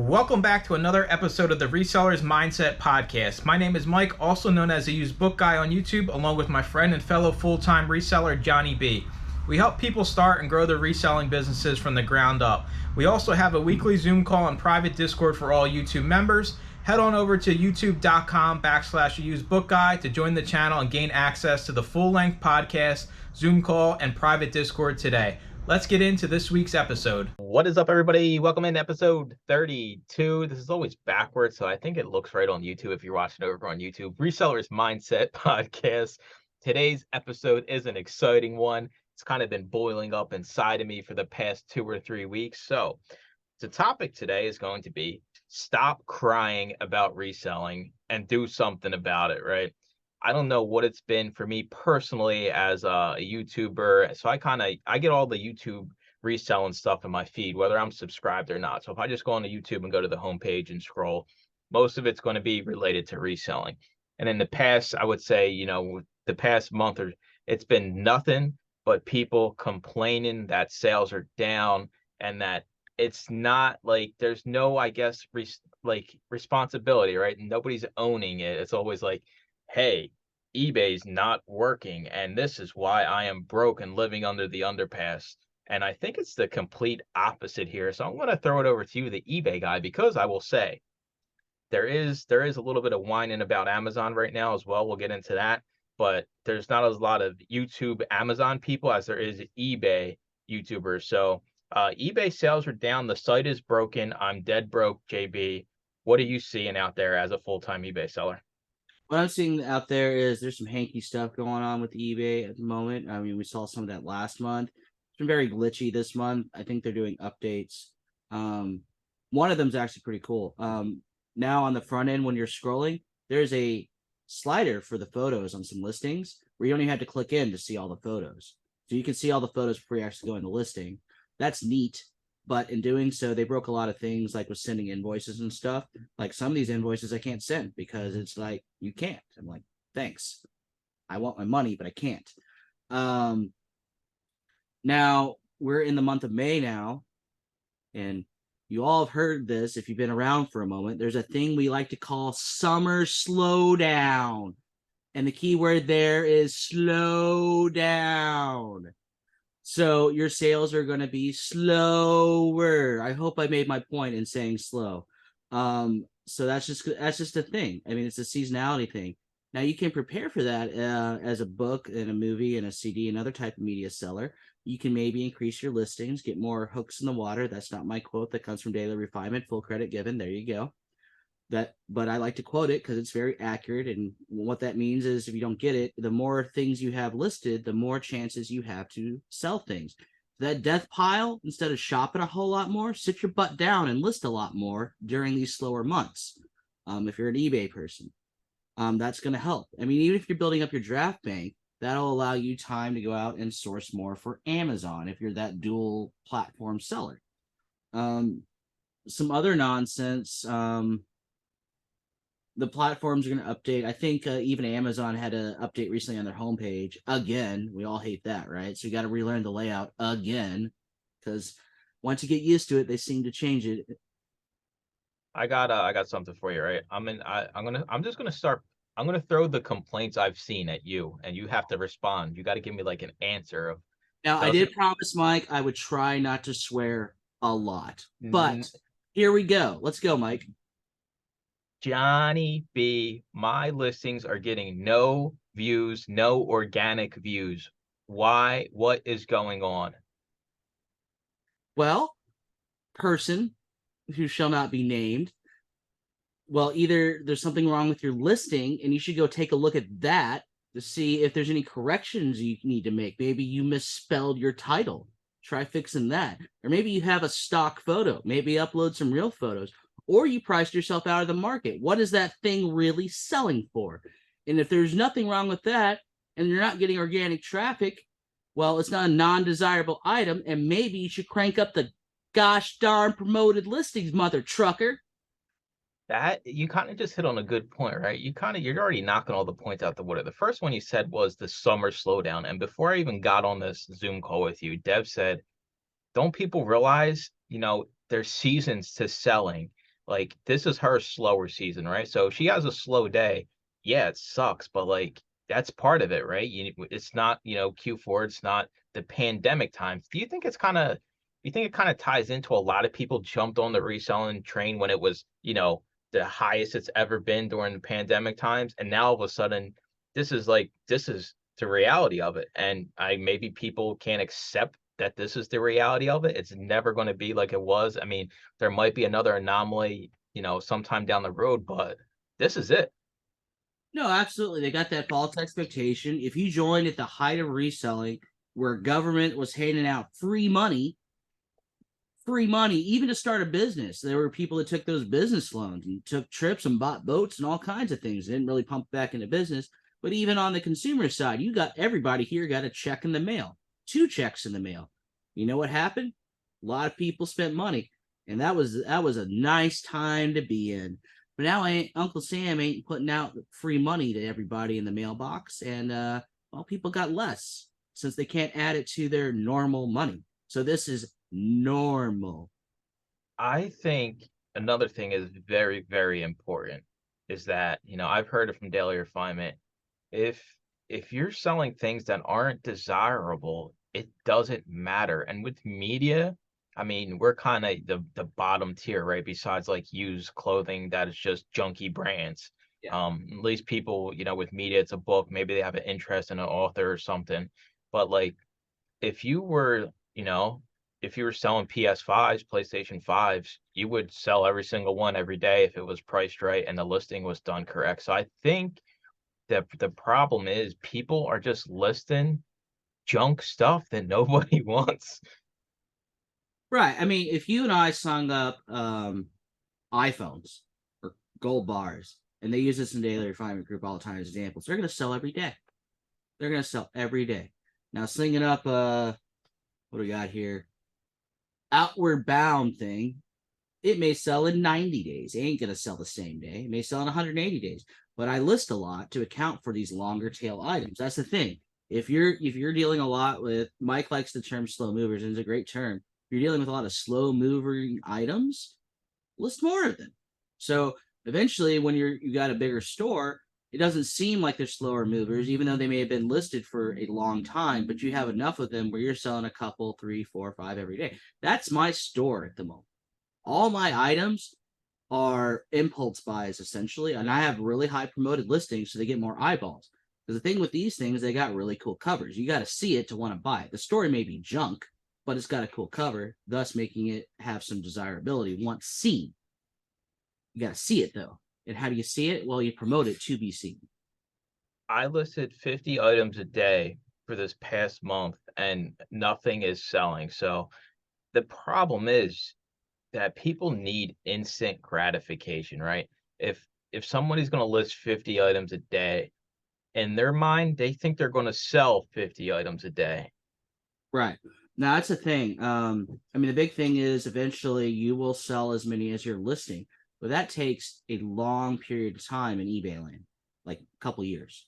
Welcome back to another episode of the Resellers Mindset Podcast. My name is Mike, also known as the Used Book Guy on YouTube, along with my friend and fellow full-time reseller, Johnny B. We help people start and grow their reselling businesses from the ground up. We also have a weekly Zoom call and private Discord for all YouTube members. Head on over to youtube.com/usedbookguy to join the channel and gain access to the full-length podcast, Zoom call, and private Discord today. Let's get into this week's episode. What is up, everybody? Welcome in episode 32. This is always backwards, so I think it looks right on YouTube if you're watching over on YouTube. Resellers Mindset Podcast. Today's episode is an exciting one. It's kind of been boiling up inside of me for the past 2 or 3 weeks. So the topic today is going to be stop crying about reselling and do something about it, right? I don't know what it's been for me personally as a YouTuber. So I get all the YouTube reselling stuff in my feed, whether I'm subscribed or not. So if I just go on to YouTube and go to the homepage and scroll, most of it's going to be related to reselling. And in the past, I would say, the past month it's been nothing but people complaining that sales are down and that it's not like there's no, I guess, responsibility, right? Nobody's owning it. It's always like, hey, eBay's not working, and this is why I am broke and living under the underpass. And I think it's the complete opposite here. So I'm going to throw it over to you, the eBay guy, because I will say there is a little bit of whining about Amazon right now as well. We'll get into that, but there's not a lot of YouTube Amazon people as there is eBay YouTubers. So eBay sales are down. The site is broken. I'm dead broke, JB. What are you seeing out there as a full-time eBay seller? What I'm seeing out there is there's some hanky stuff going on with eBay at the moment. I mean, we saw some of that last month. It's been very glitchy this month. I think they're doing updates. One of them is actually pretty cool. Now on the front end, when you're scrolling, there's a slider for the photos on some listings where you don't even have to click in to see all the photos. So you can see all the photos before you actually go in the listing. That's neat. But in doing so, they broke a lot of things, like with sending invoices and stuff. Like some of these invoices I can't send because it's like, you can't. I'm like, thanks. I want my money, but I can't. Now, we're in the month of May now, and you all have heard this if you've been around for a moment. There's a thing we like to call summer slowdown. And the key word there is slow down. So your sales are going to be slower. I hope I made my point in saying slow. So that's just a thing. I mean, it's a seasonality thing. Now you can prepare for that as a book and a movie and a CD and other type of media seller. You can maybe increase your listings, get more hooks in the water. That's not my quote. That comes from Daily Refinement. Full credit given. There you go. But I like to quote it because it's very accurate. And what that means is if you don't get it, the more things you have listed, the more chances you have to sell things. That death pile, instead of shopping a whole lot more, sit your butt down and list a lot more during these slower months. If you're an eBay person, that's going to help. I mean, even if you're building up your draft bank, that'll allow you time to go out and source more for Amazon if you're that dual platform seller. Some other nonsense. The platforms are going to update. I think even Amazon had an update recently on their homepage. Again, we all hate that, right? So you got to relearn the layout again, because once you get used to it, they seem to change it. I got something for you, right? I'm gonna throw the complaints I've seen at you, and you have to respond. You got to give me like an answer of. Now, I did promise Mike I would try not to swear a lot, but here we go. Let's go, Mike. Johnny B, my listings are getting no views, no organic views. Why? What is going on? Well, person who shall not be named. Well, either there's something wrong with your listing and you should go take a look at that to see if there's any corrections you need to make. Maybe you misspelled your title. Try fixing that. Or maybe you have a stock photo. Maybe upload some real photos. Or you priced yourself out of the market. What is that thing really selling for? And if there's nothing wrong with that, and you're not getting organic traffic, well, it's not a non-desirable item, and maybe you should crank up the gosh darn promoted listings, mother trucker. That you kind of just hit on a good point, right? You're already knocking all the points out the water. The first one you said was the summer slowdown. And before I even got on this Zoom call with you, Debs said, don't people realize, there's seasons to selling? like this is her slower season, right? So if she has a slow day, yeah, it sucks, but like that's part of it, right? It's not, Q4, it's not the pandemic times. Do you think it kind of ties into a lot of people jumped on the reselling train when it was, the highest it's ever been during the pandemic times, and now all of a sudden this is the reality of it, and I maybe people can't accept that this is the reality of it. It's never going to be like it was. I mean, there might be another anomaly, sometime down the road, but this is it. No, absolutely. They got that false expectation. If you joined at the height of reselling, where government was handing out free money, even to start a business, there were people that took those business loans and took trips and bought boats and all kinds of things. They didn't really pump back into business. But even on the consumer side, everybody here got a check in the mail, 2 checks in the mail. You know what happened? A lot of people spent money, and that was a nice time to be in. But now Uncle Sam ain't putting out free money to everybody in the mailbox, and well, people got less since they can't add it to their normal money. So this is normal. I think another thing is very, very important is that, I've heard it from daily refinement. If if you're selling things that aren't desirable, it doesn't matter. And with media, I mean, we're kind of the bottom tier, right? Besides like used clothing that is just junky brands. Yeah. At least people, with media, it's a book, maybe they have an interest in an author or something. But like if you were, if you were selling PS5s, PlayStation 5s, you would sell every single one every day if it was priced right and the listing was done correct. So I think that the problem is people are just listing junk stuff that nobody wants. Right. I mean, if you and I sung up iPhones or gold bars, and they use this in daily refinement group all the time as examples, they're going to sell every day. They're going to sell every day. Now, slinging up, what do we got here? Outward bound thing. It may sell in 90 days. It ain't going to sell the same day. It may sell in 180 days. But I list a lot to account for these longer tail items. That's the thing. If you're dealing a lot with, Mike likes the term slow movers, and it's a great term. If you're dealing with a lot of slow moving items, list more of them. So eventually, when you got a bigger store, it doesn't seem like they're slower movers, even though they may have been listed for a long time, but you have enough of them where you're selling a couple, 3, 4, 5 every day. That's my store at the moment. All my items are impulse buys essentially, and I have really high promoted listings so they get more eyeballs. Because the thing with these things, they got really cool covers. You got to see it to want to buy it. The story may be junk, but it's got a cool cover, thus making it have some desirability once seen. You got to see it though. And how do you see it? Well, you promote it to be seen. I listed 50 items a day for this past month and nothing is selling. So the problem is that people need instant gratification, right? If somebody's going to list 50 items a day, in their mind, they think they're going to sell 50 items a day. Right. Now that's the thing. I mean, the big thing is eventually you will sell as many as you're listing, but that takes a long period of time in eBay land, like a couple years.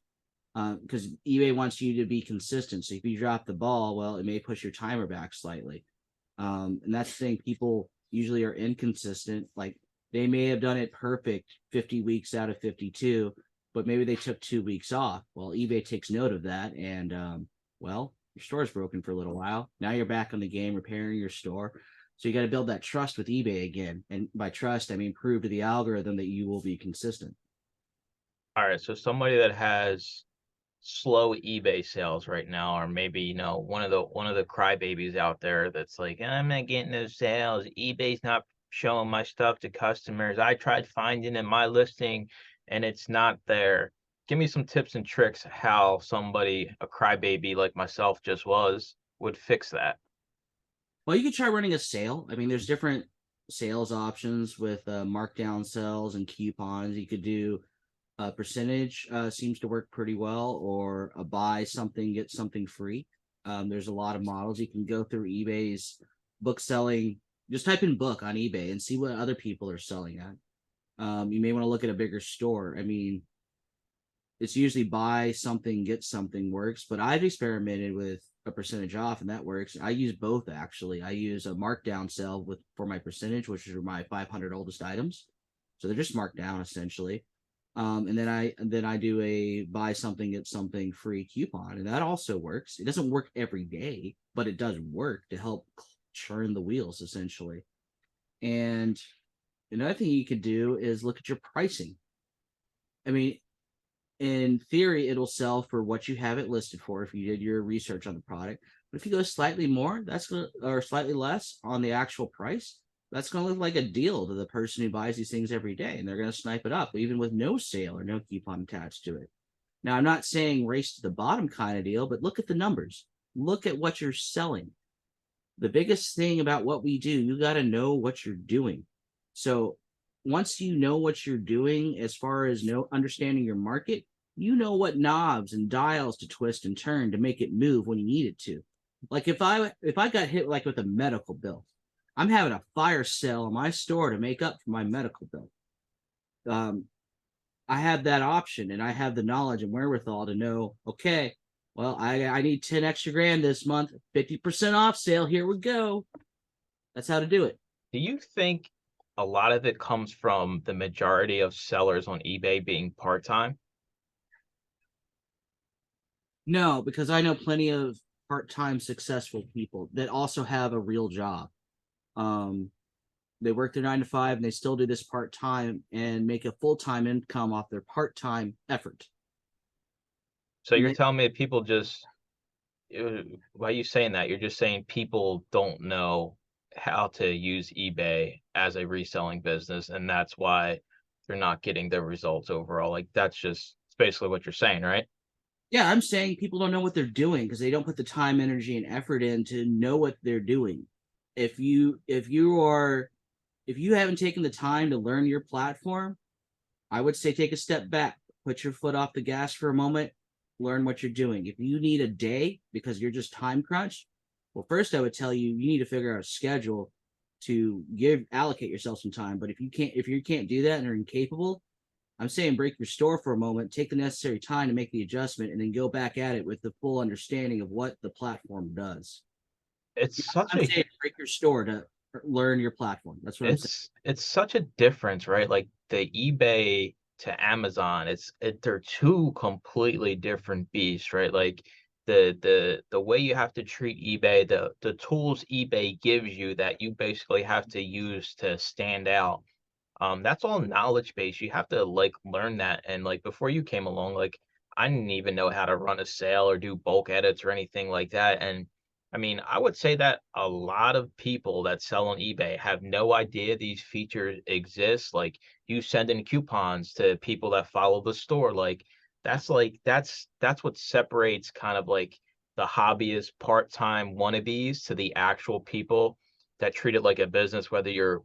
Because eBay wants you to be consistent. So if you drop the ball, well, it may push your timer back slightly. And that's the thing. People usually are inconsistent. Like they may have done it perfect 50 weeks out of 52, but maybe they took 2 weeks off. Well, eBay takes note of that, and well, your store's broken for a little while. Now you're back on the game, repairing your store. So you got to build that trust with eBay again. And by trust, I mean prove to the algorithm that you will be consistent. All right, so somebody that has slow eBay sales right now, or maybe one of the crybabies out there that's like, I'm not getting those sales. eBay's not showing my stuff to customers. I tried finding in my listing, and it's not there. Give me some tips and tricks how somebody, a crybaby like myself just was, would fix that. Well, you could try running a sale. I mean, there's different sales options with markdown sales and coupons. You could do a percentage, seems to work pretty well, or a buy something, get something free. There's a lot of models. You can go through eBay's book selling. Just type in book on eBay and see what other people are selling at. You may want to look at a bigger store. I mean, it's usually buy something, get something works, but I've experimented with a percentage off and that works. I use both actually. I use a markdown sale for my percentage, which are my 500 oldest items. So they're just marked down essentially. And then I do a buy something get something free coupon, and that also works. It doesn't work every day, but it does work to help churn the wheels essentially. And another thing you could do is look at your pricing. I mean, in theory, it'll sell for what you have it listed for if you did your research on the product. But if you go slightly more, or slightly less on the actual price, that's gonna look like a deal to the person who buys these things every day, and they're gonna snipe it up, even with no sale or no coupon attached to it. Now, I'm not saying race to the bottom kind of deal, but look at the numbers. Look at what you're selling. The biggest thing about what we do, you got to know what you're doing. So once you know what you're doing, as far as understanding your market, you know what knobs and dials to twist and turn to make it move when you need it to. Like if I got hit like with a medical bill, I'm having a fire sale in my store to make up for my medical bill. I have that option, and I have the knowledge and wherewithal to know, okay, well, I need 10 extra grand this month, 50% off sale. Here we go. That's how to do it. Do you think a lot of it comes from the majority of sellers on eBay being part-time? No, because I know plenty of part-time successful people that also have a real job. They work their 9 to 5 and they still do this part-time and make a full-time income off their part-time effort. So you're telling me people just, why are you saying that? You're just saying people don't know how to use eBay as a reselling business, and that's why they're not getting their results overall. Like it's basically what you're saying, right? Yeah, I'm saying people don't know what they're doing because they don't put the time, energy, and effort in to know what they're doing. If you haven't taken the time to learn your platform, I would say take a step back, put your foot off the gas for a moment, learn what you're doing. If you need a day because you're just time crunched, well, first I would tell you need to figure out a schedule to allocate yourself some time. But if you can't do that and are incapable, I'm saying break your store for a moment, take the necessary time to make the adjustment, and then go back at it with the full understanding of what the platform does. It's such I'm a saying break your store to learn your platform. That's what I'm saying. it's such a difference, right? Like the eBay to Amazon, they're two completely different beasts, right? Like the way you have to treat eBay, the tools eBay gives you that you basically have to use to stand out. That's all knowledge base. You have to like learn that. And like before you came along, like I didn't even know how to run a sale or do bulk edits or anything like that. And I mean, I would say that a lot of people that sell on eBay have no idea these features exist. Like you send in coupons to people that follow the store. That's what separates kind of like the hobbyist part-time wannabes to the actual people that treat it like a business, whether you're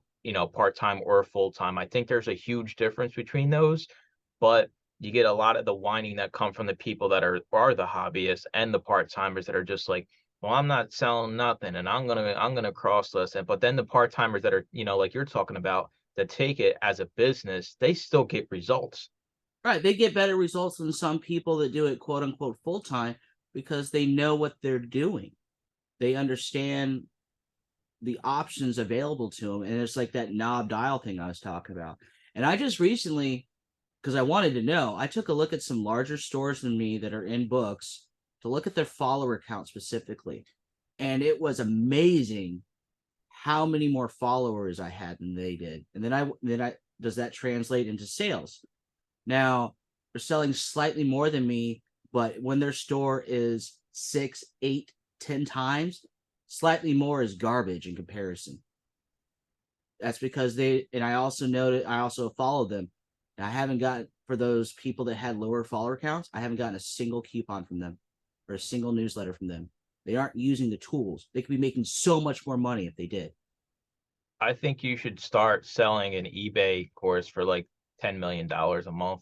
part-time or full-time. I think there's a huge difference between those, but you get a lot of the whining that come from the people that are the hobbyists and the part-timers that are just like, well, I'm not selling nothing and I'm gonna cross list it. But then the part-timers that are, like you're talking about, that take it as a business, they still get results. Right. They get better results than some people that do it quote unquote full time because they know what they're doing. They understand the options available to them. And it's like that knob dial thing I was talking about. And I just recently, because I wanted to know, I took a look at some larger stores than me that are in books to look at their follower count specifically. And it was amazing how many more followers I had than they did. And then I does that translate into sales? Now they're selling slightly more than me, but when their store is 6, 8, 10 times, slightly more is garbage in comparison. That's because I also followed them. And I haven't got, for those people that had lower follower counts, I haven't gotten a single coupon from them or a single newsletter from them. They aren't using the tools. They could be making so much more money if they did. I think you should start selling an eBay course for like $10 million a month.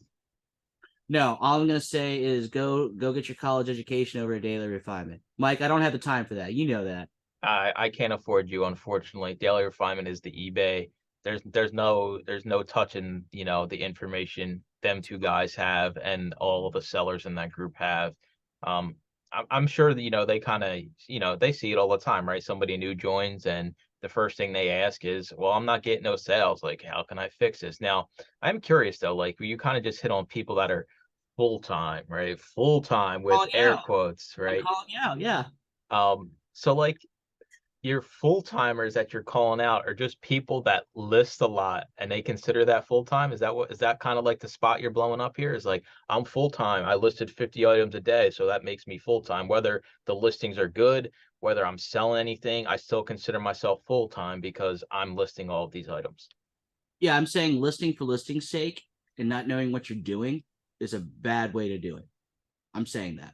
No, all I'm gonna say is go get your college education over at Daily Refinement. Mike, I don't have the time for that. You know that. I can't afford you, unfortunately. Daily Refinement is the eBay. There's no touching, the information them two guys have and all of the sellers in that group have. I'm sure that, they kind of, they see it all the time, right? Somebody new joins and the first thing they ask is, well, I'm not getting no sales. Like, how can I fix this? Now, I'm curious though, like you kind of just hit on people that are full time, right? Full time with Calling you air out. quotes, I'm right? calling you out. Yeah. So like your full timers that you're calling out are just people that list a lot and they consider that full time. Is that kind of like the spot you're blowing up here? Is like, I'm full time. I listed 50 items a day, so that makes me full time. Whether the listings are good, whether I'm selling anything, I still consider myself full time because I'm listing all of these items. Yeah, I'm saying listing for listing's sake and not knowing what you're doing is a bad way to do it. I'm saying that.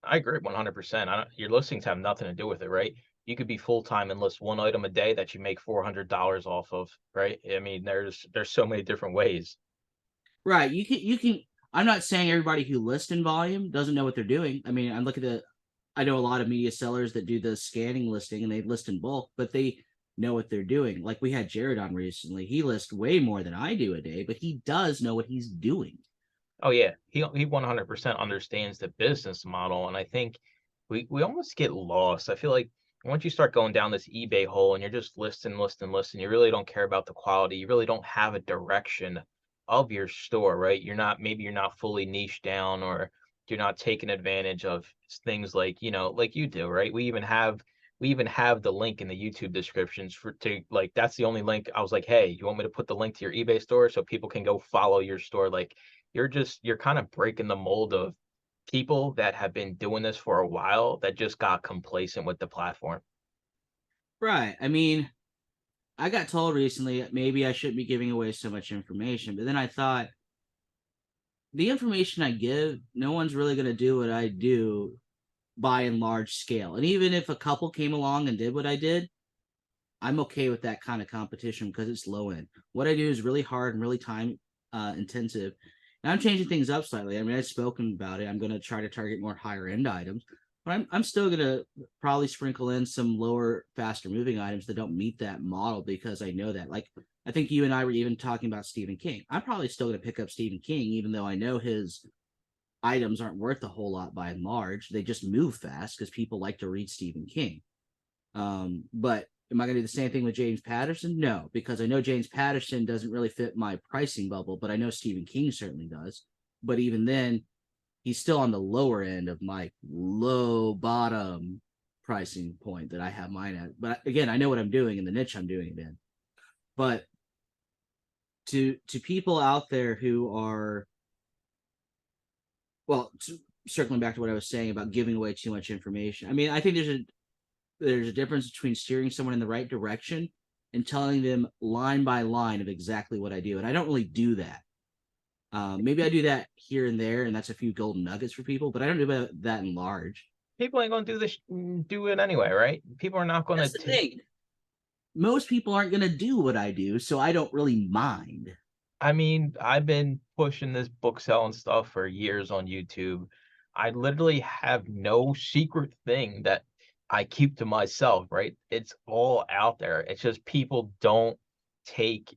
I agree 100%. Your listings have nothing to do with it, right? You could be full time and list one item a day that you make $400 off of, right? I mean, there's so many different ways. Right. You can I'm not saying everybody who lists in volume doesn't know what they're doing. I mean, I know a lot of media sellers that do the scanning listing and they list in bulk, but they know what they're doing. Like we had Jared on recently. He lists way more than I do a day, but he does know what he's doing. Oh yeah, he 100% understands the business model, and I think we almost get lost. I feel like once you start going down this eBay hole and you're just listing, you really don't care about the quality. You really don't have a direction of your store, right? You're not fully niched down, or you're not taking advantage of things like, like you do, right? We even have the link in the YouTube descriptions for to like that's the only link. I was like, hey, you want me to put the link to your eBay store so people can go follow your store? Like you're kind of breaking the mold of people that have been doing this for a while that just got complacent with the platform. Right. I mean, I got told recently maybe I shouldn't be giving away so much information, but then I thought the information I give, no one's really going to do what I do by and large scale. And even if a couple came along and did what I did, I'm okay with that kind of competition because it's low end. What I do is really hard and really time intensive. And I'm changing things up slightly. I mean, I've spoken about it. I'm going to try to target more higher end items, but I'm still going to probably sprinkle in some lower, faster moving items that don't meet that model because I know that. Like, I think you and I were even talking about Stephen King. I'm probably still going to pick up Stephen King, even though I know his items aren't worth a whole lot by and large. They just move fast because people like to read Stephen King. But am I going to do the same thing with James Patterson? No, because I know James Patterson doesn't really fit my pricing bubble, but I know Stephen King certainly does. But even then, he's still on the lower end of my low bottom pricing point that I have mine at. But again, I know what I'm doing in the niche I'm doing it in. But to people out there who are, well, circling back to what I was saying about giving away too much information. I mean, I think there's a difference between steering someone in the right direction and telling them line by line of exactly what I do. And I don't really do that. Maybe I do that here and there, and that's a few golden nuggets for people, but I don't do that in large. People ain't going to do it anyway, right? People are not going That's the to. thing. Most people aren't going to do what I do, so I don't really mind. I mean, I've been pushing this book selling stuff for years on YouTube. I literally have no secret thing that I keep to myself, right? It's all out there. It's just people don't take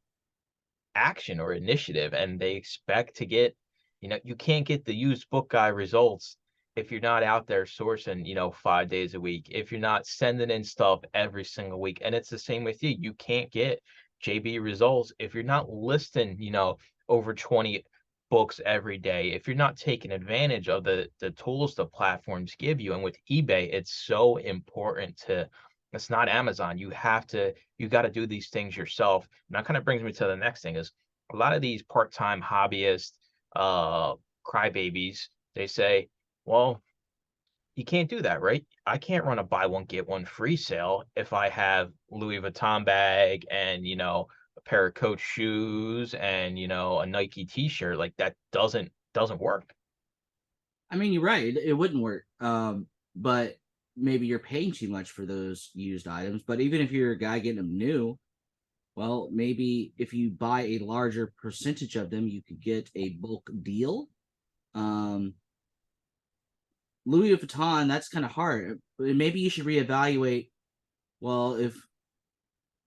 action or initiative and they expect to get, you can't get the used book guy results if you're not out there sourcing, 5 days a week, if you're not sending in stuff every single week. And it's the same with you. You can't get JB results if you're not listing, over 20 books every day, if you're not taking advantage of the tools the platforms give you. And with eBay, it's so important to, it's not Amazon. You got to do these things yourself. And that kind of brings me to the next thing is a lot of these part-time hobbyists, crybabies, they say, well, you can't do that, right? I can't run a buy one, get one free sale if I have Louis Vuitton bag and, a pair of Coach shoes and, a Nike t-shirt. Like that doesn't work. I mean, you're right. It wouldn't work. But maybe you're paying too much for those used items. But even if you're a guy getting them new, well, maybe if you buy a larger percentage of them, you could get a bulk deal. Louis Vuitton, that's kind of hard. Maybe you should reevaluate. Well, if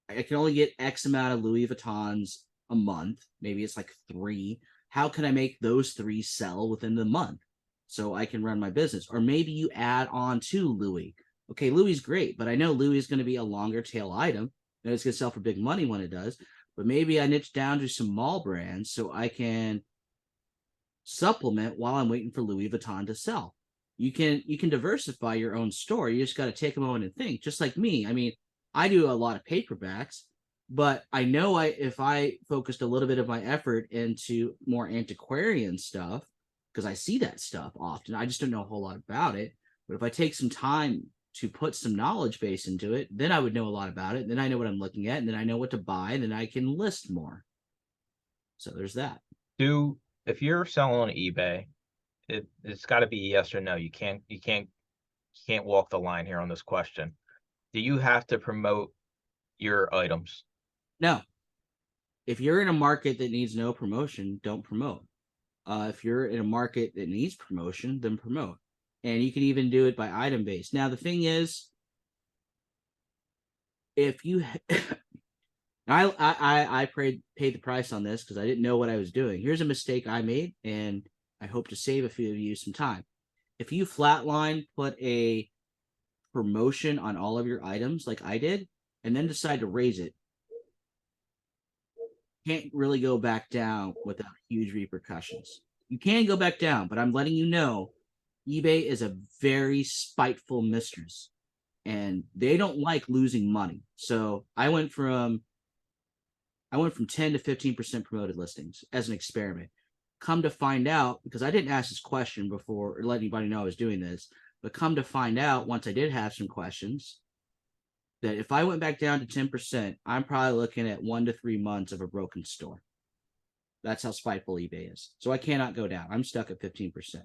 I can only get X amount of Louis Vuittons a month, maybe it's like 3. How can I make those 3 sell within the month so I can run my business? Or maybe you add on to Louis. Okay, Louis great, but I know Louis is going to be a longer tail item and it's going to sell for big money when it does. But maybe I niche down to some mall brands so I can supplement while I'm waiting for Louis Vuitton to sell. You can diversify your own store. You just got to take a moment and think. Just like me, I mean, I do a lot of paperbacks, but I know if I focused a little bit of my effort into more antiquarian stuff, because I see that stuff often, I just don't know a whole lot about it. But if I take some time to put some knowledge base into it, then I would know a lot about it. Then I know what I'm looking at, and then I know what to buy, and then I can list more. So there's that. If you're selling on eBay, it's got to be yes or no. You can't walk the line here on this question. Do you have to promote your items? No. If you're in a market that needs no promotion, don't promote. If you're in a market that needs promotion, then promote. And you can even do it by item base. Now, the thing is, if you, I paid the price on this because I didn't know what I was doing. Here's a mistake I made, and I hope to save a few of you some time. If you flatline put a promotion on all of your items like I did, and then decide to raise it, can't really go back down without huge repercussions. You can go back down, but I'm letting you know eBay is a very spiteful mistress and they don't like losing money. So I went from 10 to 15% promoted listings as an experiment. Come to find out, because I didn't ask this question before or let anybody know I was doing this, but come to find out once I did have some questions, that if I went back down to 10%, I'm probably looking at 1 to 3 months of a broken store. That's how spiteful eBay is. So I cannot go down. I'm stuck at 15%.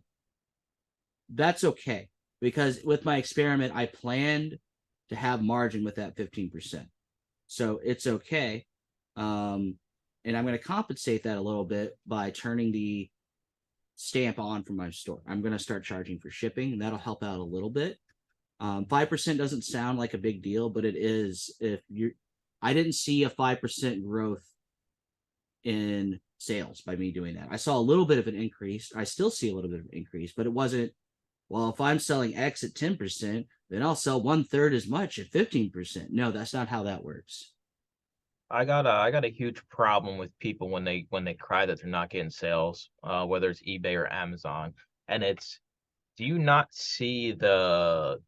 That's okay, because with my experiment, I planned to have margin with that 15%. So it's okay. And I'm going to compensate that a little bit by turning the stamp on for my store. I'm going to start charging for shipping, and that'll help out a little bit. 5% doesn't sound like a big deal, but it is. I didn't see a 5% growth in sales by me doing that. I saw a little bit of an increase. I still see a little bit of an increase, but it wasn't, well, if I'm selling X at 10%, then I'll sell 1/3 as much at 15%. No, that's not how that works. I got a huge problem with people when they cry that they're not getting sales, whether it's eBay or Amazon. And it's, do you not see the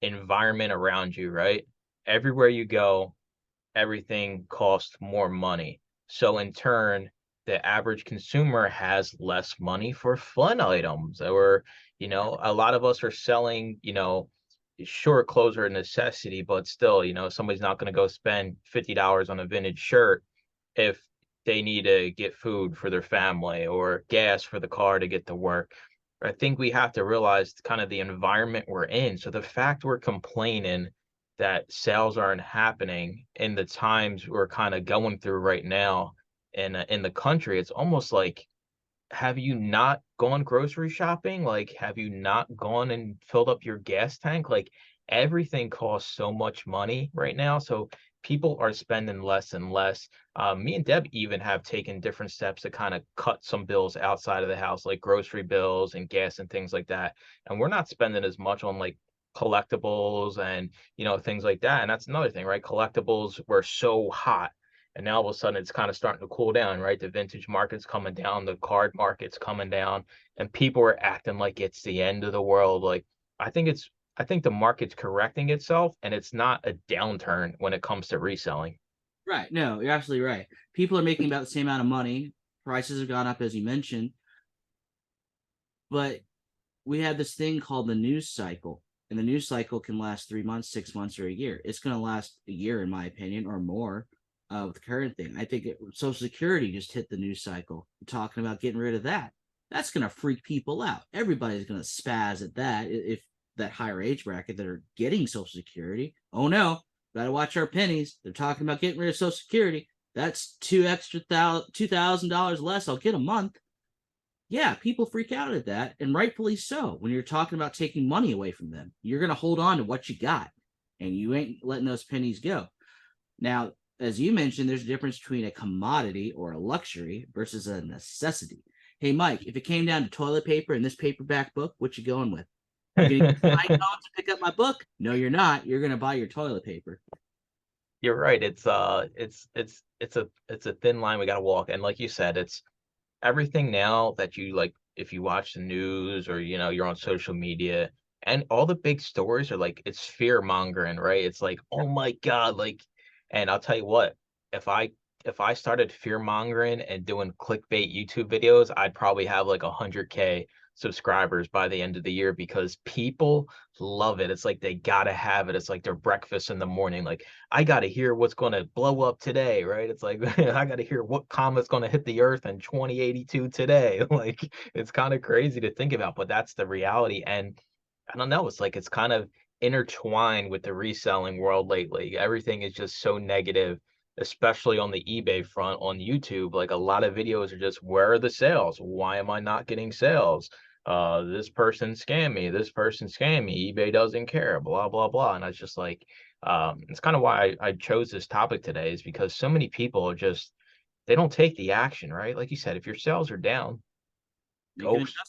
environment around you, right? Everywhere you go, everything costs more money. So in turn, the average consumer has less money for fun items. Or, a lot of us are selling, sure, clothes are a necessity, but still, somebody's not going to go spend $50 on a vintage shirt if they need to get food for their family or gas for the car to get to work. I think we have to realize kind of the environment we're in. So the fact we're complaining that sales aren't happening in the times we're kind of going through right now in the country, it's almost like, have you not gone grocery shopping? Like, have you not gone and filled up your gas tank? Like, everything costs so much money right now. So people are spending less and less. Me and Deb even have taken different steps to kind of cut some bills outside of the house, like grocery bills and gas and things like that. And we're not spending as much on like collectibles and, things like that. And that's another thing, right? Collectibles were so hot. And now all of a sudden it's kind of starting to cool down, right? The vintage market's coming down, the card market's coming down, and people are acting like it's the end of the world. Like, I think the market's correcting itself, and it's not a downturn when it comes to reselling. Right. No, you're absolutely right. People are making about the same amount of money. Prices have gone up, as you mentioned. But we have this thing called the news cycle, and the news cycle can last 3 months, 6 months, or a year. It's going to last a year, in my opinion, or more. With the current thing, I think Social Security just hit the news cycle. We're talking about getting rid of that. That's going to freak people out. Everybody's going to spaz at that. If that higher age bracket that are getting Social Security, oh no, gotta watch our pennies. They're talking about getting rid of Social Security. That's $2,000 less I'll get a month. Yeah, people freak out at that, and rightfully so. When you're talking about taking money away from them, you're going to hold on to what you got, and you ain't letting those pennies go. Now, as you mentioned, there's a difference between a commodity or a luxury versus a necessity. Hey, Mike, if it came down to toilet paper and this paperback book, what you going with? You gonna get my phone to pick up my book? No, you're not. You're gonna buy your toilet paper. You're right. It's a thin line we got to walk. And like you said, it's everything now that you like, if you watch the news or, you're on social media and all the big stories are like, it's fear mongering, right? It's like, oh my God, like, and I'll tell you what, if I if I started fear mongering and doing clickbait YouTube videos, I'd probably have like 100K subscribers by the end of the year because people love it. It's like they gotta have it. It's like their breakfast in the morning. Like, I got to hear what's going to blow up today, right? It's like, I got to hear what comet's going to hit the earth in 2082 today. Like, it's kind of crazy to think about, but that's the reality. And I don't know, it's like it's kind of intertwined with the reselling world lately. Everything is just so negative, especially on the eBay front on YouTube. Like, a lot of videos are just, where are the sales? Why am I not getting sales? This person scammed me. This person scammed me. eBay doesn't care. Blah blah blah. And I was just like, it's kind of why I chose this topic today, is because so many people are just, they don't take the action, right? Like you said, if your sales are down, Make an go adjustment.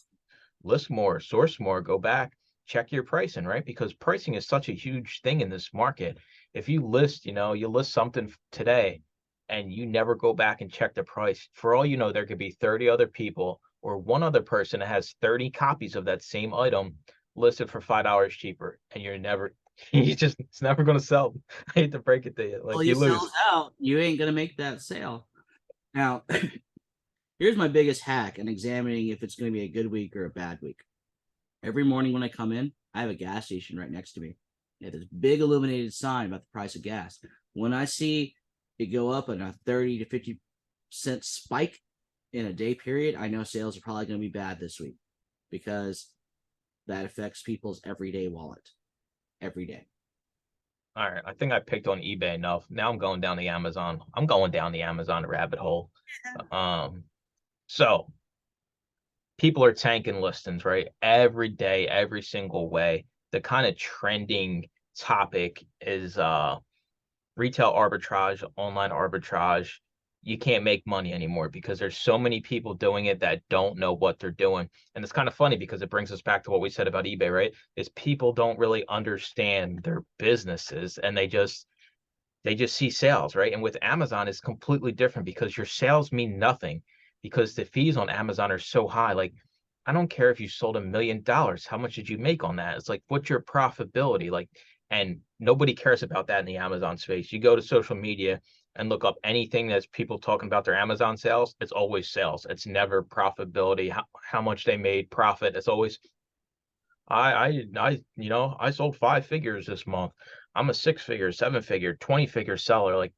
list more, source more, go back, check your pricing, right? Because pricing is such a huge thing in this market. If you list, you list something today and you never go back and check the price, for all you know, there could be 30 other people or one other person that has 30 copies of that same item listed for $5 cheaper, and you're never, it's never going to sell. I hate to break it to you. Like, Well, you you lose. sells out, you ain't gonna make that sale. Now, here's my biggest hack in examining if it's gonna be a good week or a bad week. Every morning when I come in, I have a gas station right next to me. It has this big illuminated sign about the price of gas. When I see it go up in a 30 to 50 cent spike in a day period, I know sales are probably going to be bad this week because that affects people's everyday wallet every day. All right, I think I picked on eBay enough. Now I'm going down the Amazon. I'm going down the Amazon rabbit hole. So people are tanking listings, right? Every day, every single way. The kind of trending topic is retail arbitrage, online arbitrage. You can't make money anymore because there's so many people doing it that don't know what they're doing. And it's kind of funny because it brings us back to what we said about eBay, right? Is people don't really understand their businesses, and they just see sales, right? And with Amazon, it's completely different because your sales mean nothing because the fees on Amazon are so high. Like, I don't care if you sold $1 million. How much did you make on that? It's like, what's your profitability? Like, and nobody cares about that in the Amazon space. You go to social media and look up anything that's people talking about their Amazon sales. It's always sales. It's never profitability, how much they made profit. It's always, I sold 5 figures this month. I'm a 6 figure, 7 figure, 20 figure seller. Like,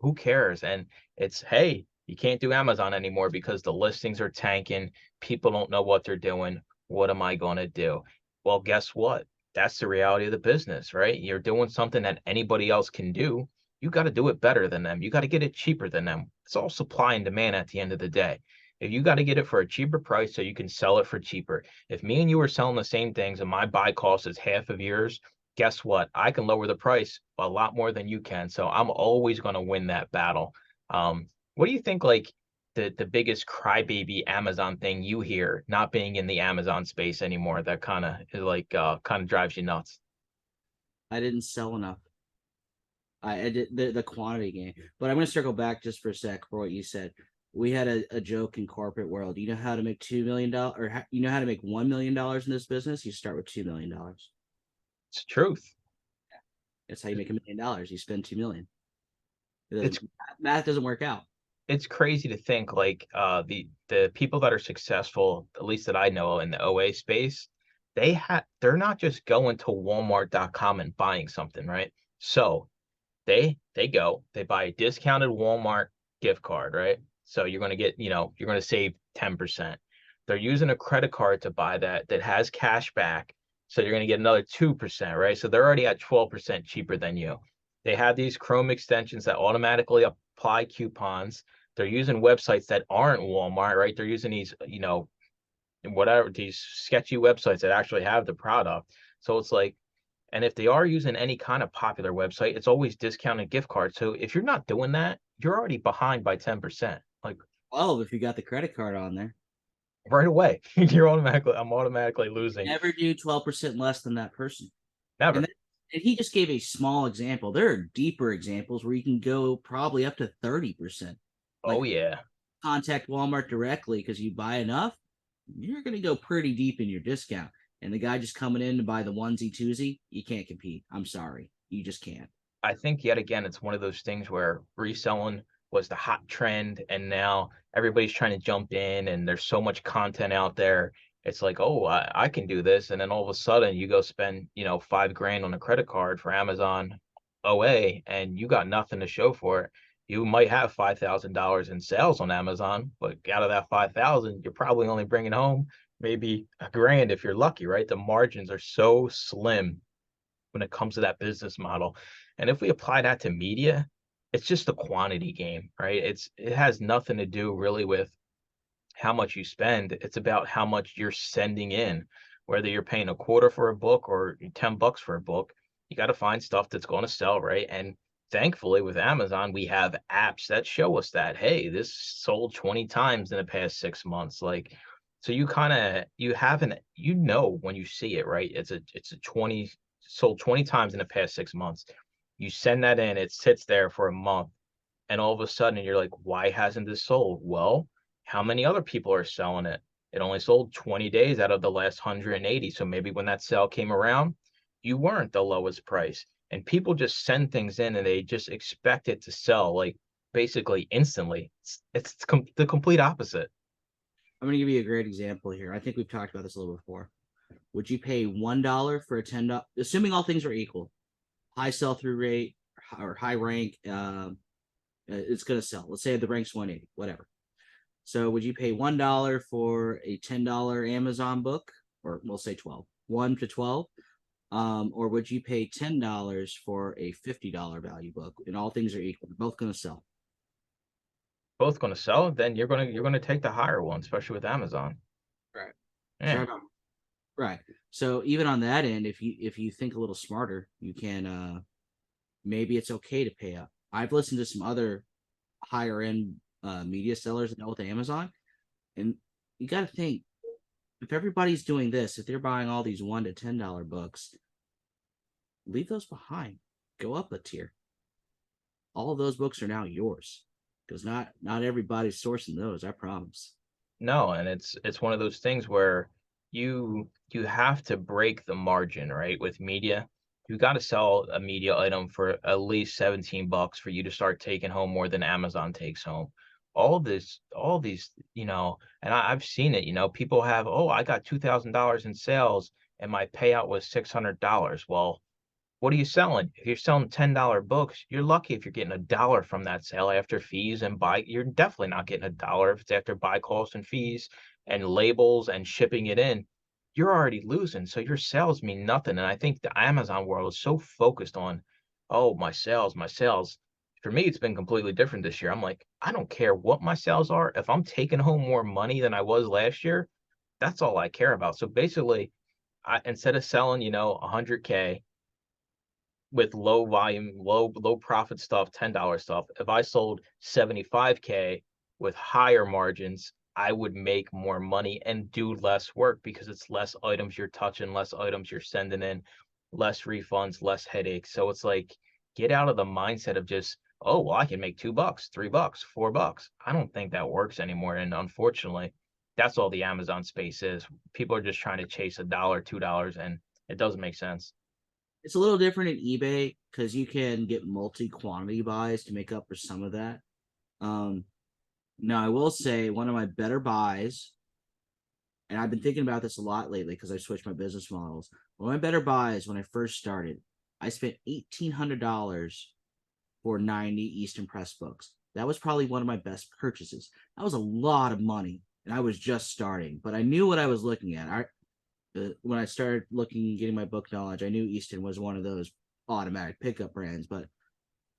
who cares? And it's, hey, you can't do Amazon anymore because the listings are tanking. People don't know what they're doing. What am I going to do? Well, guess what? That's the reality of the business, right? You're doing something that anybody else can do. You got to do it better than them. You got to get it cheaper than them. It's all supply and demand at the end of the day. If you got to get it for a cheaper price so you can sell it for cheaper. If me and you are selling the same things and my buy cost is half of yours, guess what? I can lower the price a lot more than you can. So I'm always going to win that battle. What do you think, like, the biggest crybaby Amazon thing you hear, not being in the Amazon space anymore, that kind of is like kind of drives you nuts? I didn't sell enough. I did the quantity game. But I'm going to circle back just for a sec for what you said. We had a joke in corporate world. You know how to make $2 million, or you know how to make $1 million in this business? You start with $2 million. It's truth. That's how you make $1 million. You spend 2 million. It's Math doesn't work out. it's crazy to think, like, the people that are successful, at least that I know in the OA space, they're not just going to Walmart.com and buying something, right? So they buy a discounted Walmart gift card, right? So you're going to get, you're going to save 10%. They're using a credit card to buy that has cash back. So you're going to get another 2%, right? So they're already at 12% cheaper than you. They have these Chrome extensions that automatically apply coupons. They're using websites that aren't Walmart, right? They're using these, whatever, these sketchy websites that actually have the product. So it's like, and if they are using any kind of popular website, it's always discounted gift cards. So if you're not doing that, you're already behind by 10%. Like, 12 if you got the credit card on there. right away. I'm automatically losing. Never do 12% less than that person. Never. And he just gave a small example. There are deeper examples where you can go probably up to 30%. Oh, Like, yeah. contact Walmart directly because you buy enough, you're going to go pretty deep in your discount. And the guy just coming in to buy the onesie twosie, you can't compete. I'm sorry. You just can't. I think yet again, it's one of those things where reselling was the hot trend, and now everybody's trying to jump in, and there's so much content out there. It's like, oh, I can do this, and then all of a sudden you go spend, $5,000 on a credit card for Amazon OA, and you got nothing to show for it. You might have $5,000 in sales on Amazon, but out of that 5,000, you're probably only bringing home maybe $1,000 if you're lucky, right? The margins are so slim when it comes to that business model. And if we apply that to media, it's just a quantity game, right? It has nothing to do really with how much you spend. It's about how much you're sending in, whether you're paying a quarter for a book or $10 for a book. You got to find stuff that's going to sell, right? And thankfully with Amazon, we have apps that show us that, hey, this sold 20 times in the past 6 months. Like, so you have when you see it, right? It's a 20 sold 20 times in the past 6 months. You send that in, it sits there for a month, and all of a sudden you're like, why hasn't this sold? Well, how many other people are selling it? It only sold 20 days out of the last 180. So maybe when that sale came around, you weren't the lowest price. And people just send things in and they just expect it to sell like basically instantly. It's the complete opposite. I'm going to give you a great example here. I think we've talked about this a little before. Would you pay $1 for a $10, assuming all things are equal, high sell through rate or high rank, it's going to sell. Let's say the rank's 180, whatever. So would you pay $1 for a $10 Amazon book, or we'll say 12, 1 to 12? Or would you pay $10 for a $50 value book? And all things are equal. They're both going to sell. Both going to sell, then you're going to take the higher one, especially with Amazon. Right. Yeah. Right. So even on that end, if you think a little smarter, you can maybe it's okay to pay up. I've listened to some other higher end media sellers that know with Amazon, and you got to think, if everybody's doing this, if they're buying all these $1 to $10 books, leave those behind. Go up a tier. All of those books are now yours, because not everybody's sourcing those. I promise. No, and it's one of those things where you have to break the margin, right? With media, you got to sell a media item for at least $17 for you to start taking home more than Amazon takes home. All these, and I've seen it, people have, oh, I got $2,000 in sales and my payout was $600. Well, what are you selling? If you're selling $10 books, you're lucky if you're getting $1 from that sale after fees and buy. You're definitely not getting $1 if it's after buy costs and fees and labels and shipping it in. You're already losing. So your sales mean nothing. And I think the Amazon world is so focused on, oh, my sales, my sales. For me, it's been completely different this year. I'm like, I don't care what my sales are. If I'm taking home more money than I was last year, that's all I care about. So basically, instead of selling, 100K with low volume, low profit stuff, $10 stuff. If I sold 75K with higher margins, I would make more money and do less work because it's less items you're touching, less items you're sending in, less refunds, less headaches. So it's like, get out of the mindset of just, oh, well, I can make $2, $3, $4. I don't think that works anymore. And unfortunately, that's all the Amazon space is. People are just trying to chase $1, $2, and it doesn't make sense. It's a little different in eBay because you can get multi-quantity buys to make up for some of that. Now, I will say one of my better buys, and I've been thinking about this a lot lately because I switched my business models. One of my better buys when I first started, I spent $1,800 for 90 Eastern Press books. That was probably one of my best purchases. That was a lot of money, and I was just starting, but I knew what I was looking at. When I started looking and getting my book knowledge, I knew Easton was one of those automatic pickup brands, but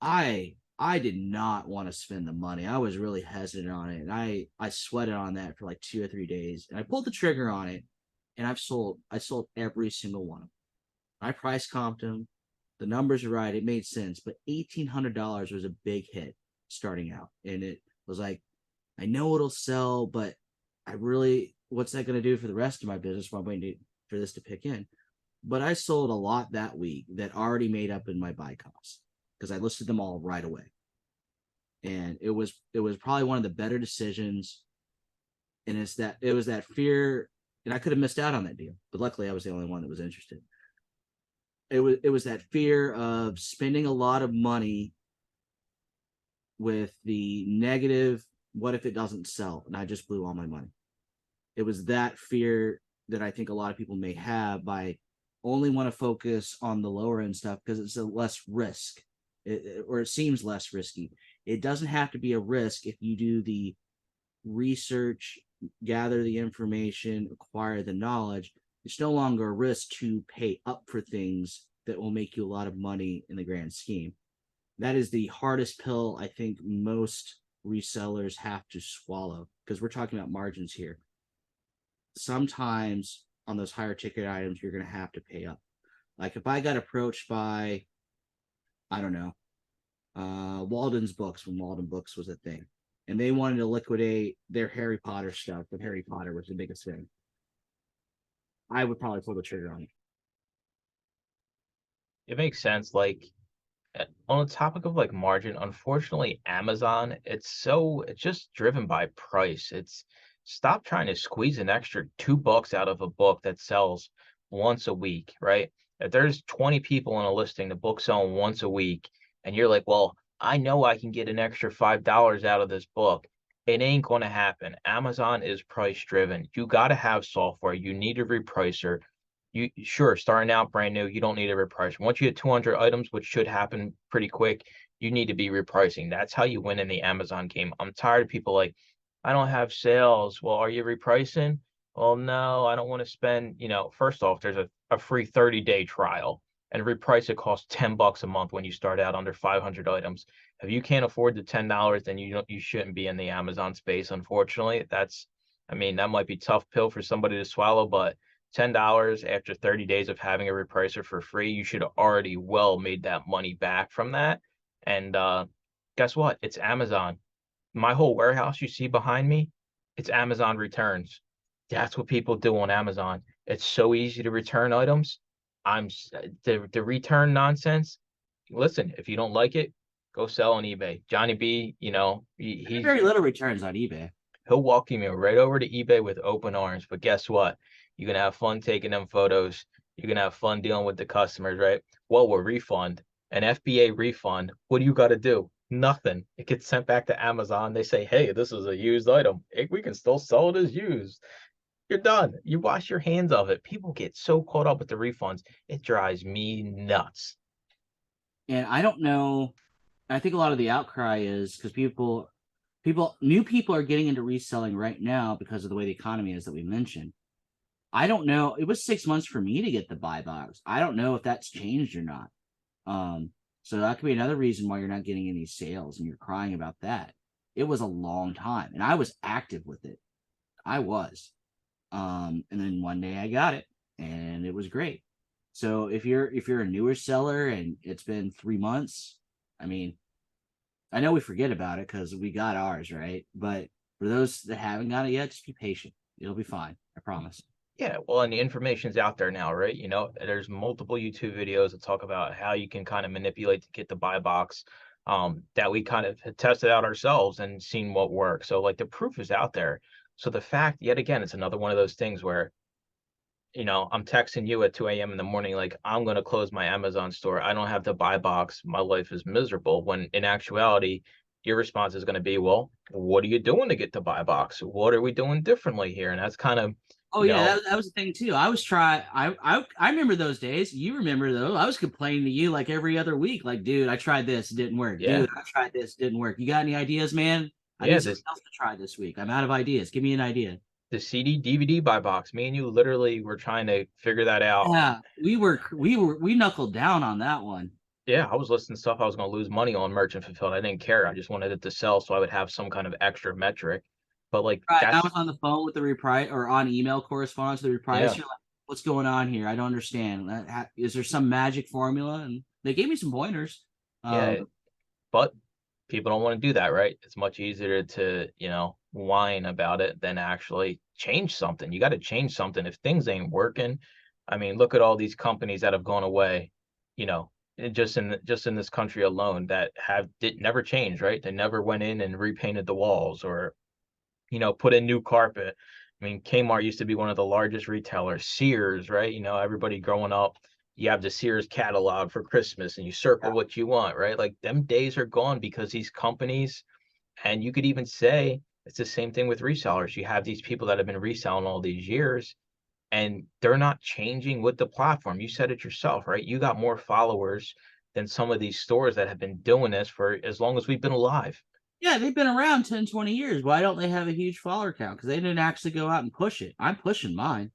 I did not want to spend the money. I was really hesitant on it, and I sweated on that for like 2 or 3 days, and I pulled the trigger on it, and I sold every single one of them. I price comped them. The numbers are right. It made sense, but $1,800 was a big hit starting out, and it was like, I know it'll sell, but I really what's that going to do for the rest of my business while I'm waiting for this to pick in? But I sold a lot that week that already made up in my buy costs because I listed them all right away. And it was probably one of the better decisions. And it was that fear, and I could have missed out on that deal, but luckily I was the only one that was interested. It was that fear of spending a lot of money with the negative, what if it doesn't sell? And I just blew all my money. It was that fear that I think a lot of people may have by only want to focus on the lower end stuff because it's a less risk, or it seems less risky. It doesn't have to be a risk if you do the research, gather the information, acquire the knowledge. It's no longer a risk to pay up for things that will make you a lot of money in the grand scheme. That is the hardest pill I think most resellers have to swallow, because we're talking about margins here. Sometimes on those higher ticket items, you're going to have to pay up. Like if I got approached by, I don't know, Walden's Books, when Walden Books was a thing, and they wanted to liquidate their Harry Potter stuff, but Harry Potter was the biggest thing, I would probably pull the trigger on it. It makes sense. Like, on the topic of like margin, unfortunately, Amazon, it's just driven by price. It's stop trying to squeeze an extra $2 out of a book that sells once a week, right? If there's 20 people in a listing, the book's selling once a week, and you're like, well, I know I can get an extra $5 out of this book. It ain't going to happen. Amazon is price driven. You got to have software. You need a repricer. You sure, starting out brand new, you don't need a repricer. Once you hit 200 items, which should happen pretty quick, you need to be repricing. That's how you win in the Amazon game. I'm tired of people like, I don't have sales. Well, are you repricing? Well, no, I don't want to spend, first off, there's a free 30-day trial, and reprice it costs $10 a month when you start out under 500 items. If you can't afford the $10, then you shouldn't be in the Amazon space. Unfortunately, that might be tough pill for somebody to swallow, but $10 after 30 days of having a repricer for free, you should have already well made that money back from that. And guess what? It's Amazon. My whole warehouse you see behind me, it's Amazon returns. That's what people do on Amazon. It's so easy to return items. The return nonsense. Listen, if you don't like it, go sell on eBay. Johnny B, he's very little returns on eBay. He'll walk you right over to eBay with open arms. But guess what? You're going to have fun taking them photos. You're going to have fun dealing with the customers, right? Well, we'll refund. An FBA refund. What do you got to do? Nothing. It gets sent back to Amazon. They say, hey, this is a used item. We can still sell it as used. You're done. You wash your hands of it. People get so caught up with the refunds. It drives me nuts. And I don't know. I think a lot of the outcry is because new people are getting into reselling right now because of the way the economy is that we mentioned. I don't know. It was 6 months for me to get the buy box. I don't know if that's changed or not. So that could be another reason why you're not getting any sales and you're crying about that. It was a long time, and I was active with it. I was. And then one day I got it, and it was great. So if you're a newer seller and it's been 3 months, I know we forget about it because we got ours, right? But for those that haven't got it yet, just be patient. It'll be fine. I promise. Yeah, well, and the information's out there now, right? There's multiple YouTube videos that talk about how you can kind of manipulate to get the buy box, that we kind of had tested out ourselves and seen what works. So like the proof is out there. So the fact, yet again, it's another one of those things where, I'm texting you at 2 a.m. in the morning, like, I'm going to close my Amazon store. I don't have the buy box. My life is miserable. When in actuality, your response is going to be, well, what are you doing to get the buy box? What are we doing differently here? And that's kind of, oh yeah, that was the thing too. I remember those days. You remember those? I was complaining to you like every other week, like, dude, I tried this, it didn't work. Yeah. Dude, I tried this, it didn't work. You got any ideas, man? I need something else to try this week. I'm out of ideas. Give me an idea. The CD DVD buy box. Me and you literally were trying to figure that out. Yeah, we knuckled down on that one. Yeah, I was listing stuff I was going to lose money on merchant fulfilled. I didn't care. I just wanted it to sell so I would have some kind of extra metric. But like, I was on the phone with the reprice or on email correspondence with the repricer. Yeah. Like, what's going on here? I don't understand. Is there some magic formula? And they gave me some pointers. Yeah, but people don't want to do that, right? It's much easier to, whine about it than actually change something. You got to change something. If things ain't working, I mean, look at all these companies that have gone away, just in this country alone that did never change, right? They never went in and repainted the walls or, put in new carpet. I mean, Kmart used to be one of the largest retailers. Sears, right? Everybody growing up, you have the Sears catalog for Christmas and you circle what you want, right? Like them days are gone because these companies, and you could even say it's the same thing with resellers. You have these people that have been reselling all these years and they're not changing with the platform. You said it yourself, right? You got more followers than some of these stores that have been doing this for as long as we've been alive. Yeah, they've been around 10, 20 years. Why don't they have a huge follower count? Because they didn't actually go out and push it. I'm pushing mine.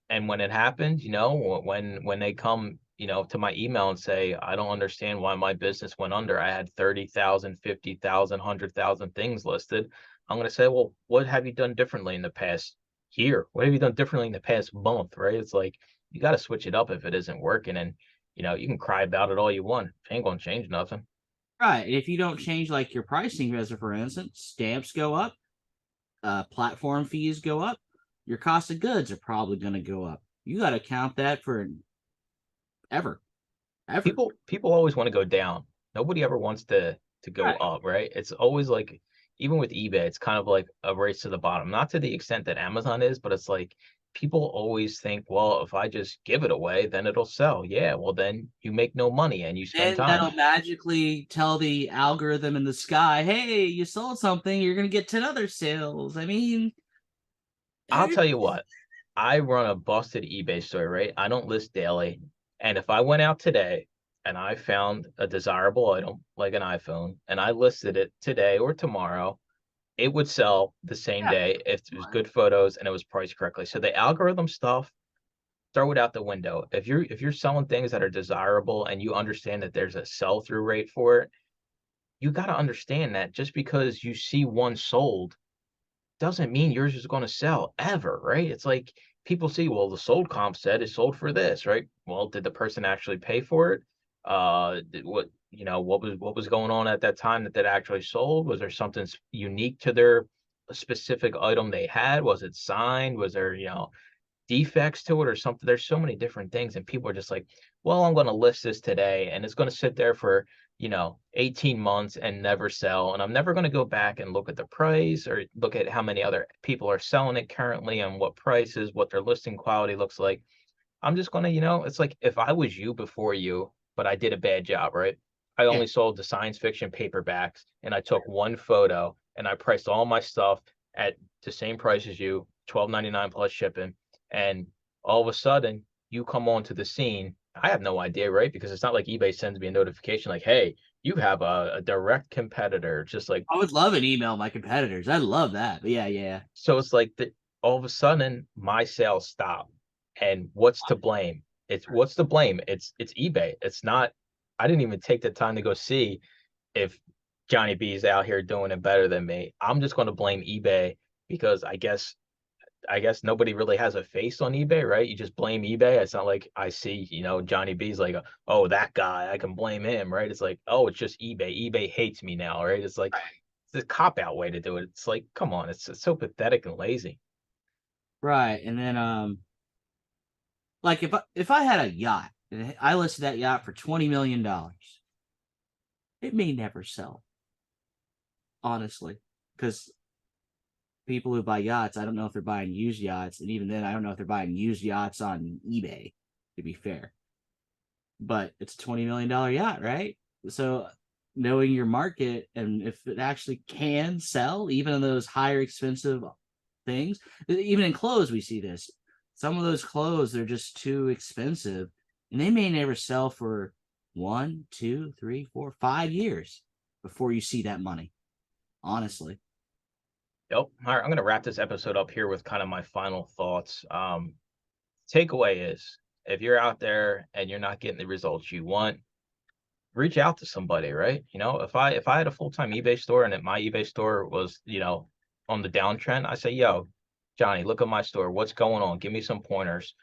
And when it happens, when they come, to my email and say, I don't understand why my business went under. I had 30,000, 50,000, 100,000 things listed. I'm going to say, well, what have you done differently in the past year? What have you done differently in the past month, right? It's like, you got to switch it up if it isn't working. And, you can cry about it all you want. It ain't going to change nothing. Right. If you don't change like your pricing, as for instance, stamps go up, platform fees go up, your cost of goods are probably going to go up. You got to count that for ever. People always want to go down. Nobody ever wants to go up, right? It's always like, even with eBay, it's kind of like a race to the bottom. Not to the extent that Amazon is, but it's like people always think, well, if I just give it away, then it'll sell. Yeah, well, then you make no money and you spend And that'll time. magically tell the algorithm in the sky, hey, you sold something, you're going to get 10 other sales. I mean, I'll tell you what, I run a busted eBay store, right? I don't list daily. And if I went out today and I found a desirable item like an iPhone and I listed it today or tomorrow, it would sell the same yeah. day if it was good photos and it was priced correctly. So the algorithm stuff, throw it out the window. If you're selling things that are desirable and you understand that there's a sell-through rate for it, you got to understand that just because you see one sold doesn't mean yours is going to sell ever, right? It's like people see, well, the sold comp said it sold for this, right? Well, did the person actually pay for it? What was going on at that time that actually sold? Was there something unique to their specific item they had? Was it signed? Was there, defects to it or something? There's so many different things, and people are just like, well, I'm going to list this today and it's going to sit there for 18 months and never sell, and I'm never going to go back and look at the price or look at how many other people are selling it currently and what prices, what their listing quality looks like. I'm just going to, it's like if I was you before you, but I did a bad job, right? I Yeah. only sold the science fiction paperbacks and I took one photo and I priced all my stuff at the same price as you, $12.99 plus shipping. And all of a sudden you come onto the scene. I have no idea, right? Because it's not like eBay sends me a notification like, hey, you have a direct competitor. Just like, I would love an email my competitors. I'd love that. But yeah. so it's like all of a sudden my sales stop. And what's to blame? What's to blame? It's eBay. It's not. I didn't even take the time to go see if Johnny B is out here doing it better than me. I'm just going to blame eBay because I guess nobody really has a face on eBay, right? You just blame eBay. It's not like I see, Johnny B's like, oh, that guy, I can blame him, right? It's like, oh, it's just eBay. eBay hates me now, right? It's like it's a cop out way to do it. It's like, come on, it's so pathetic and lazy. Right. And then like if I had a yacht and I listed that yacht for $20 million, it may never sell. Honestly. Because people who buy yachts, I don't know if they're buying used yachts, and even then I don't know if they're buying used yachts on eBay, to be fair. But it's a $20 million yacht, right? So knowing your market and if it actually can sell, even in those higher expensive things, even in clothes, we see this. Some of those clothes, they're just too expensive and they may never sell for 1, 2, 3, 4, 5 years before you see that money. Honestly. Yep. All right, I'm going to wrap this episode up here with kind of my final thoughts. Takeaway is if you're out there and you're not getting the results you want, reach out to somebody, right? If I had a full-time eBay store and my eBay store was, on the downtrend, I say, yo, Johnny, look at my store. What's going on? Give me some pointers.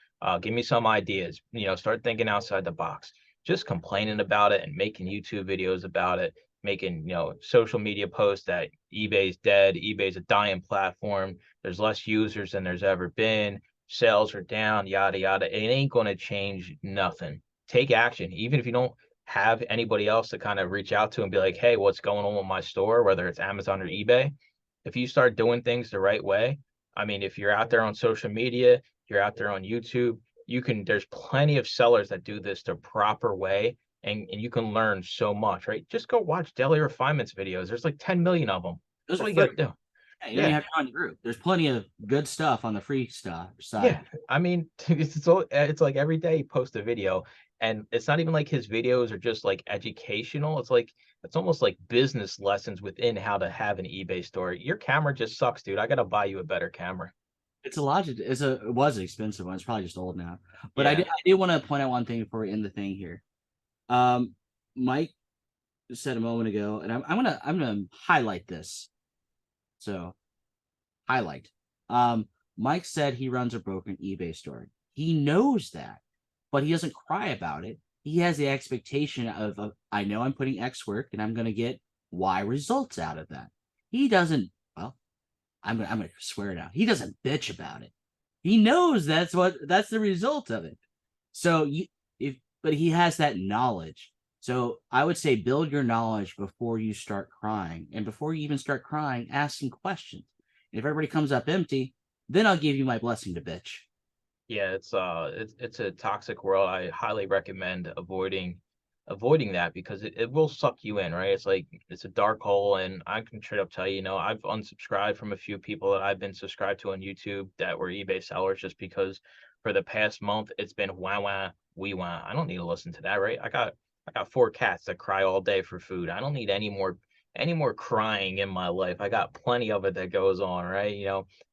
Give me some ideas. Start thinking outside the box. Just complaining about it and making YouTube videos about it making, social media posts that eBay's dead, eBay's a dying platform, there's less users than there's ever been, sales are down, yada yada. It ain't going to change nothing. Take action, even if you don't have anybody else to kind of reach out to and be like, hey, what's going on with my store, whether it's Amazon or eBay. If you start doing things the right way, I mean, if you're out there on social media, you're out there on YouTube, there's plenty of sellers that do this the proper way, and you can learn so much, right? Just go watch Daily Refinements videos. There's like 10 million of them. Those That's all are you got free. to do. Yeah, you don't even have to join the group. There's plenty of good stuff on the free stuff side. Yeah, I mean, it's like every day he posts a video, and it's not even like his videos are just like educational. It's almost like business lessons within how to have an eBay store. Your camera just sucks, dude. I gotta buy you a better camera. It's a lot. It was an expensive one. It's probably just old now. But Yeah. I did want to point out one thing before we end the thing here. Mike said a moment ago, and I'm gonna highlight this. So highlight. Mike said he runs a broken eBay store. He knows that, but he doesn't cry about it. He has the expectation of I know I'm putting X work and I'm going to get Y results out of that. He doesn't. Well, I'm gonna swear now. He doesn't bitch about it. He knows that's the result of it. So but he has that knowledge. So I would say build your knowledge before you start crying, and before you even start crying, ask some questions. If everybody comes up empty, then I'll give you my blessing to bitch. Yeah, it's a toxic world. I highly recommend avoiding that, because it will suck you in, right? It's a dark hole, and I can straight up tell you, I've unsubscribed from a few people that I've been subscribed to on YouTube that were eBay sellers, just because for the past month it's been wah wah wee wah. I don't need to listen to that, right? I got 4 cats that cry all day for food. I don't need any more crying in my life. I got plenty of it that goes on, right?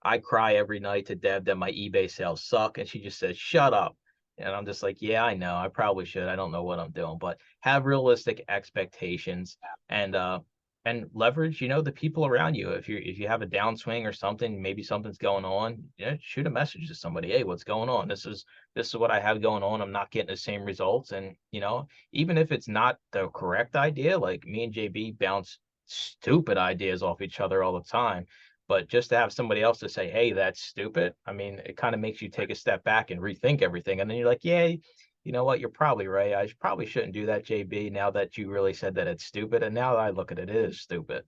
I cry every night to Deb that my eBay sales suck, and she just says, shut up. And I'm just like, yeah, I know. I probably should. I don't know what I'm doing, but have realistic expectations, and leverage, the people around you. If you have a downswing or something, maybe something's going on, shoot a message to somebody. Hey, what's going on? This is what I have going on. I'm not getting the same results. And, even if it's not the correct idea, like me and JB bounce stupid ideas off each other all the time, but just to have somebody else to say, hey, that's stupid, I mean, it kind of makes you take a step back and rethink everything, and then you're like, yeah, you know what, you're probably right. I probably shouldn't do that, JB, now that you really said that it's stupid, and now that I look at it, it is stupid.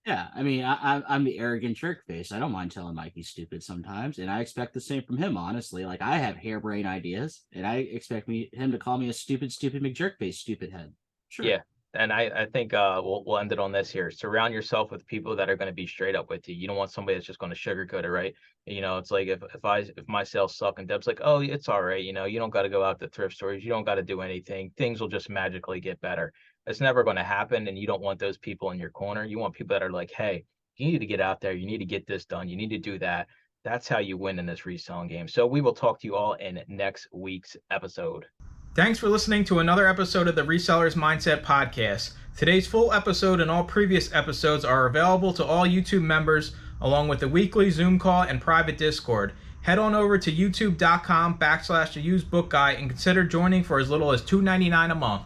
Yeah, I mean, I'm the arrogant jerk face. I don't mind telling Mike he's stupid sometimes, and I expect the same from him, honestly. Like, I have harebrained ideas, and I expect him to call me a stupid McJerk face, stupid head. Sure. Yeah. And I think we'll end it on this here. Surround yourself with people that are going to be straight up with you. You don't want somebody that's just going to sugarcoat it, right? It's like if my sales suck and Deb's like, oh, it's all right. You don't got to go out to thrift stores. You don't got to do anything. Things will just magically get better. It's never going to happen, and you don't want those people in your corner. You want people that are like, hey, you need to get out there. You need to get this done. You need to do that. That's how you win in this reselling game. So we will talk to you all in next week's episode. Thanks for listening to another episode of the Resellers Mindset Podcast. Today's full episode and all previous episodes are available to all YouTube members, along with the weekly Zoom call and private Discord. Head on over to youtube.com/theusebookguy and consider joining for as little as $2.99 a month.